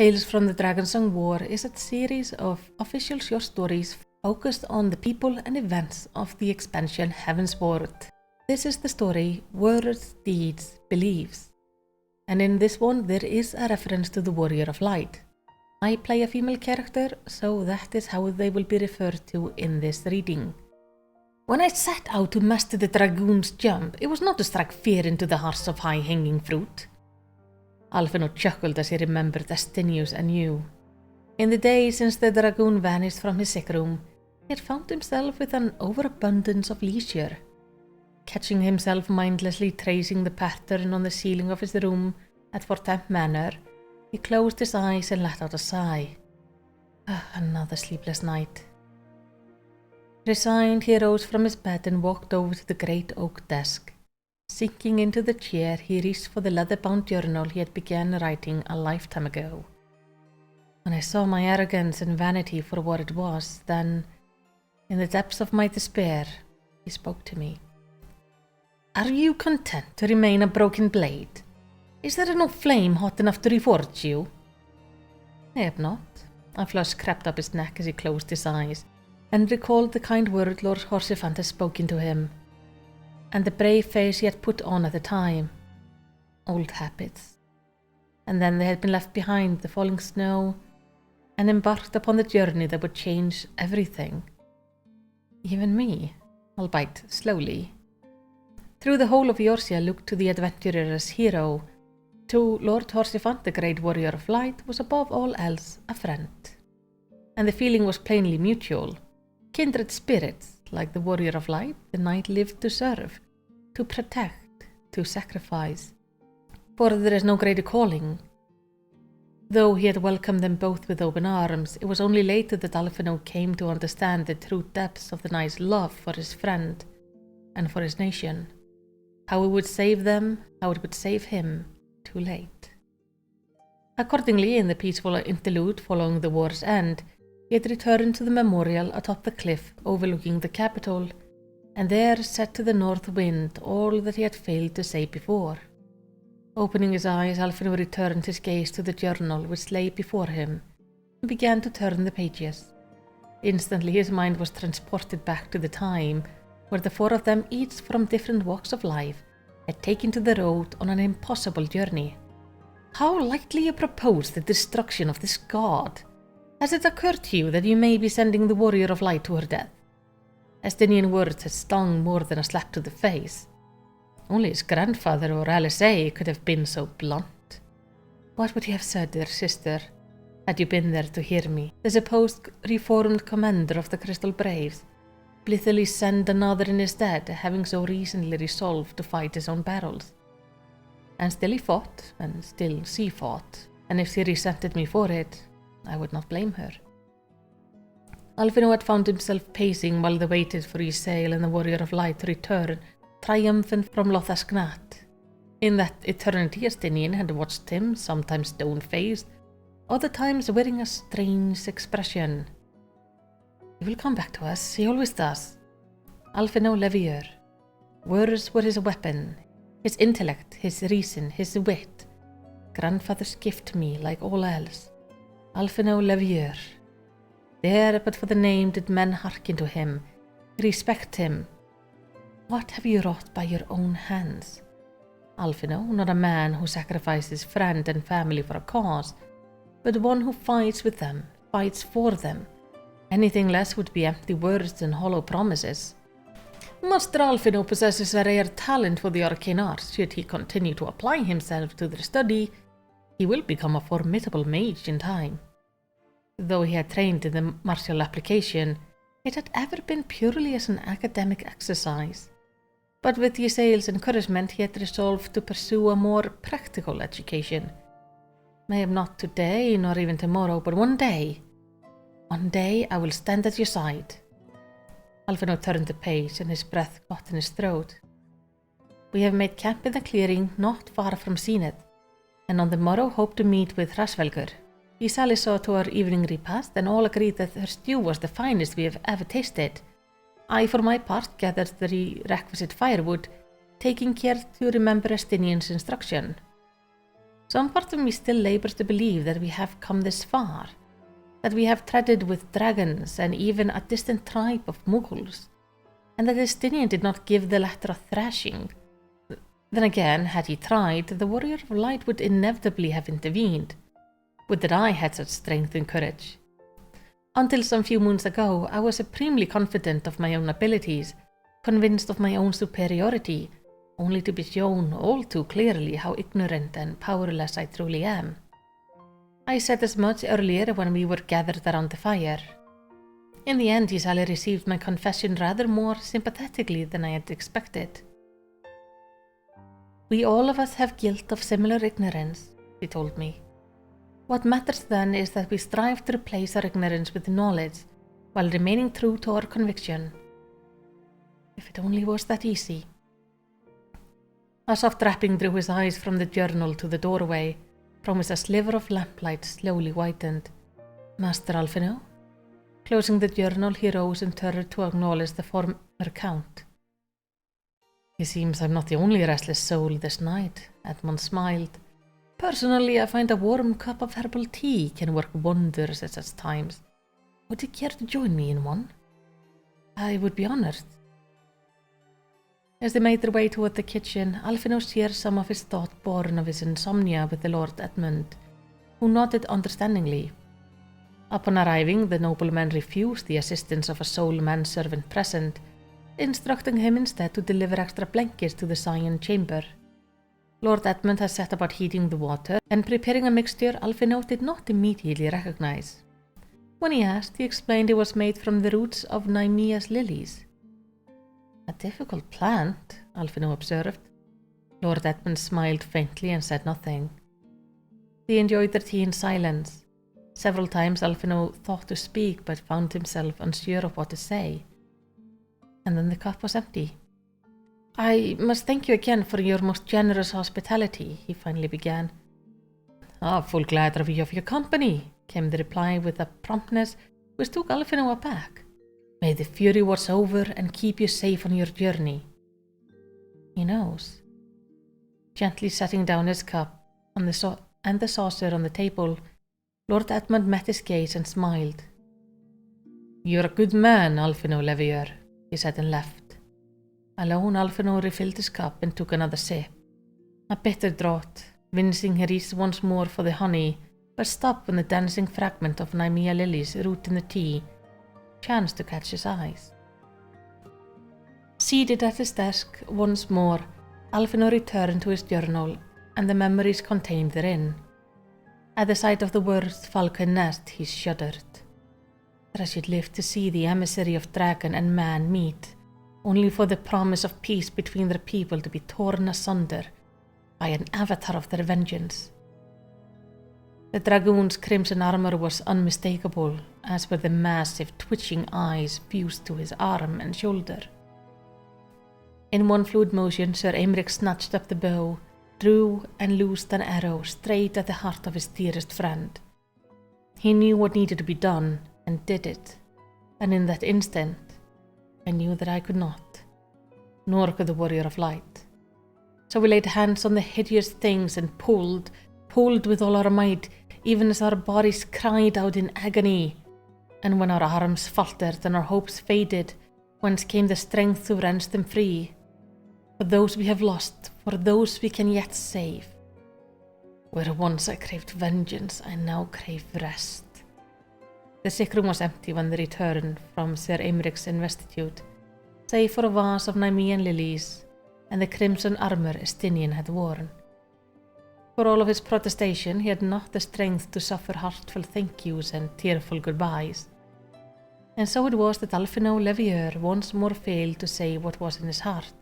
Tales from the Dragonsong War is a series of official short stories focused on the people and events of the expansion Heavensward. This is the story Words, Deeds, Beliefs. And in this one there is a reference to the Warrior of Light. I play a female character, so that is how they will be referred to in this reading. When I set out to master the dragoon's jump, it was not to strike fear into the hearts of high-hanging fruit. Alphinaud chuckled as he remembered Estiniens anew. In the days since the dragoon vanished from his sick room, he had found himself with an overabundance of leisure. Catching himself mindlessly tracing the pattern on the ceiling of his room at Fortemps Manor, he closed his eyes and let out a sigh. Another sleepless night. Resigned, he rose from his bed and walked over to the great oak desk. Sinking into the chair, he reached for the leather-bound journal he had begun writing a lifetime ago. When I saw my arrogance and vanity for what it was, then, in the depths of my despair, he spoke to me. Are you content to remain a broken blade? Is there no flame hot enough to reforge you? I have not. A flush crept up his neck as he closed his eyes, and recalled the kind word Lord Horsefant had spoken to him, and the brave face he had put on at the time. Old habits. And then they had been left behind the falling snow, and embarked upon the journey that would change everything. Even me, albeit slowly. Through the whole of Eorzea looked to the adventurer as hero. To Lord Horsefant, the great warrior of light, was above all else a friend. And the feeling was plainly mutual. Kindred spirits, like the warrior of light, the knight lived to serve, to protect, to sacrifice. For there is no greater calling. Though he had welcomed them both with open arms, it was only later that Alphinaud came to understand the true depths of the knight's love for his friend and for his nation. How it would save them, how it would save him, too late. Accordingly, in the peaceful interlude following the war's end, he had returned to the memorial atop the cliff overlooking the capital, and there said to the north wind all that he had failed to say before. Opening his eyes, Alphinaud returned his gaze to the journal which lay before him, and began to turn the pages. Instantly his mind was transported back to the time where the four of them, each from different walks of life, had taken to the road on an impossible journey. How lightly you propose the destruction of this god! Has it occurred to you that you may be sending the warrior of light to her death? Estinian words had stung more than a slap to the face. Only his grandfather or LSA could have been so blunt. What would he have said, dear sister, had you been there to hear me? The supposed reformed commander of the Crystal Braves blithely send another in his stead, having so recently resolved to fight his own battles. And still he fought, and still she fought, and if she resented me for it, I would not blame her. Alphinaud had found himself pacing while they waited for Isael and the Warrior of Light to return, triumphant from Lothasgnat. In that eternity, Estinien had watched him, sometimes stone-faced, other times wearing a strange expression. He will come back to us, he always does. Alphinaud Levieur. Words were his weapon, his intellect, his reason, his wit. Grandfather's gift to me, like all else. Alphinaud Levieur. There, but for the name, did men hearken to him, respect him. What have you wrought by your own hands? Alphinaud, not a man who sacrifices friend and family for a cause, but one who fights with them, fights for them. Anything less would be empty words and hollow promises. Master Alphinaud possesses a rare talent for the arcane arts. Should he continue to apply himself to their study, he will become a formidable mage in time. Though he had trained in the martial application, it had ever been purely as an academic exercise. But with Isael's encouragement, he had resolved to pursue a more practical education. Maybe not today, nor even tomorrow, but one day I will stand at your side. Alphinaud turned the page, and his breath caught in his throat. We have made camp in the clearing not far from Zenith, and on the morrow hope to meet with Hrasvelgur. Isali saw to our evening repast, and all agreed that her stew was the finest we have ever tasted. I, for my part, gathered the requisite firewood, taking care to remember Estinien's instruction. Some part of me still labors to believe that we have come this far, that we have traded with dragons and even a distant tribe of Mughals, and that Estinian did not give the latter a thrashing. Then again, had he tried, the Warrior of Light would inevitably have intervened. Would that I had such strength and courage. Until some few moons ago, I was supremely confident of my own abilities, convinced of my own superiority, only to be shown all too clearly how ignorant and powerless I truly am. I said as much earlier when we were gathered around the fire. In the end, Isali received my confession rather more sympathetically than I had expected. We all of us have guilt of similar ignorance, he told me. What matters then is that we strive to replace our ignorance with knowledge, while remaining true to our conviction. If it only was that easy. A soft rapping drew his eyes from the journal to the doorway, from which a sliver of lamplight slowly whitened. Master Alphinaud? Closing the journal, he rose and turned to acknowledge the former count. It seems I'm not the only restless soul this night, Edmund smiled. Personally, I find a warm cup of herbal tea can work wonders at such times. Would you care to join me in one? I would be honored. As they made their way toward the kitchen, Alphinaud shared some of his thought born of his insomnia with the Lord Edmund, who nodded understandingly. Upon arriving, the nobleman refused the assistance of a sole manservant present, instructing him instead to deliver extra blankets to the Cyan chamber. Lord Edmund had set about heating the water and preparing a mixture Alphinaud did not immediately recognize. When he asked, he explained it was made from the roots of Nemea's lilies. A difficult plant, Alphinaud observed. Lord Edmund smiled faintly and said nothing. They enjoyed their tea in silence. Several times Alphinaud thought to speak but found himself unsure of what to say. And then the cup was empty. I must thank you again for your most generous hospitality, he finally began. Full glad of your company, came the reply with a promptness which took Alphinaud aback. May the fury watch over and keep you safe on your journey. He knows. Gently setting down his cup and the saucer on the table, Lord Edmund met his gaze and smiled. You're a good man, Alphinaud Levier, he said and left. Alone, Alphinaud refilled his cup and took another sip. A bitter draught, wincing he reached once more for the honey, but stopped when the dancing fragment of Nemea lilies root in the tea chanced to catch his eyes. Seated at his desk once more, Alphinaud returned to his journal and the memories contained therein. At the sight of the words falcon nest, he shuddered. That I should live to see the emissary of dragon and man meet, only for the promise of peace between their people to be torn asunder by an avatar of their vengeance. The dragoon's crimson armor was unmistakable, as were the massive, twitching eyes fused to his arm and shoulder. In one fluid motion, Sir Aymeric snatched up the bow, drew and loosed an arrow straight at the heart of his dearest friend. He knew what needed to be done, and did it, and in that instant, I knew that I could not, nor could the Warrior of Light. So we laid hands on the hideous things and pulled with all our might, even as our bodies cried out in agony. And when our arms faltered and our hopes faded, whence came the strength to wrench them free? For those we have lost, for those we can yet save. Where once I craved vengeance, I now crave rest. The sick room was empty when they returned from Sir Aymeric's investitude, save for a vase of Nemean lilies and the crimson armor Estinian had worn. For all of his protestation, he had not the strength to suffer heartfelt thank yous and tearful goodbyes. And so it was that Alphinaud Levier once more failed to say what was in his heart,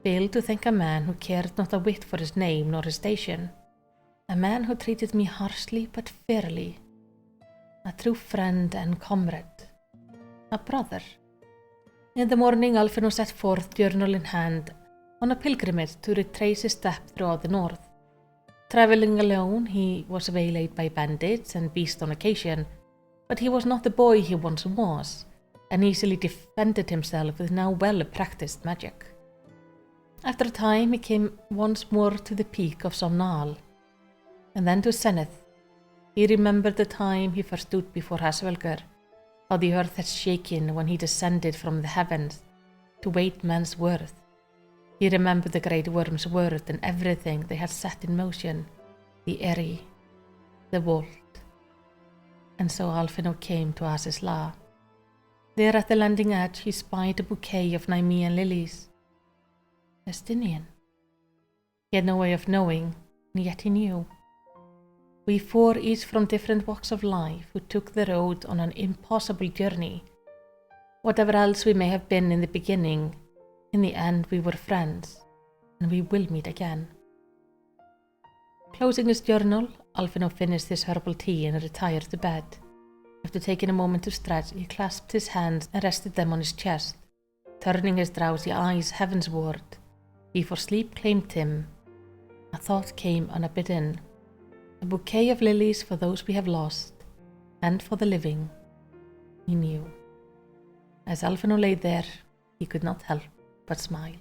failed to thank a man who cared not a whit for his name nor his station, a man who treated me harshly but fairly, a true friend and comrade, a brother. In the morning, Alphinaud set forth, journal in hand, on a pilgrimage to retrace his steps throughout the north. Travelling alone, he was waylaid by bandits and beasts on occasion, but he was not the boy he once was, and easily defended himself with now well-practiced magic. After a time, he came once more to the peak of Somnal. And then to Zenith. He remembered the time he first stood before Hasvelgur, how the earth had shaken when he descended from the heavens to weight man's worth. He remembered the great worm's word and everything they had set in motion, the Eyrie, the vault. And so Alphinaud came to Asisla. There at the landing edge he spied a bouquet of Nemean lilies. Estinian. He had no way of knowing, and yet he knew. We four, each from different walks of life, who took the road on an impossible journey. Whatever else we may have been in the beginning, in the end we were friends, and we will meet again. Closing his journal, Alphinaud finished his herbal tea and retired to bed. After taking a moment to stretch, he clasped his hands and rested them on his chest, turning his drowsy eyes heavensward. Before sleep claimed him, a thought came unbidden. A bouquet of lilies for those we have lost, and for the living, he knew. As Alphinaud lay there, he could not help but smile.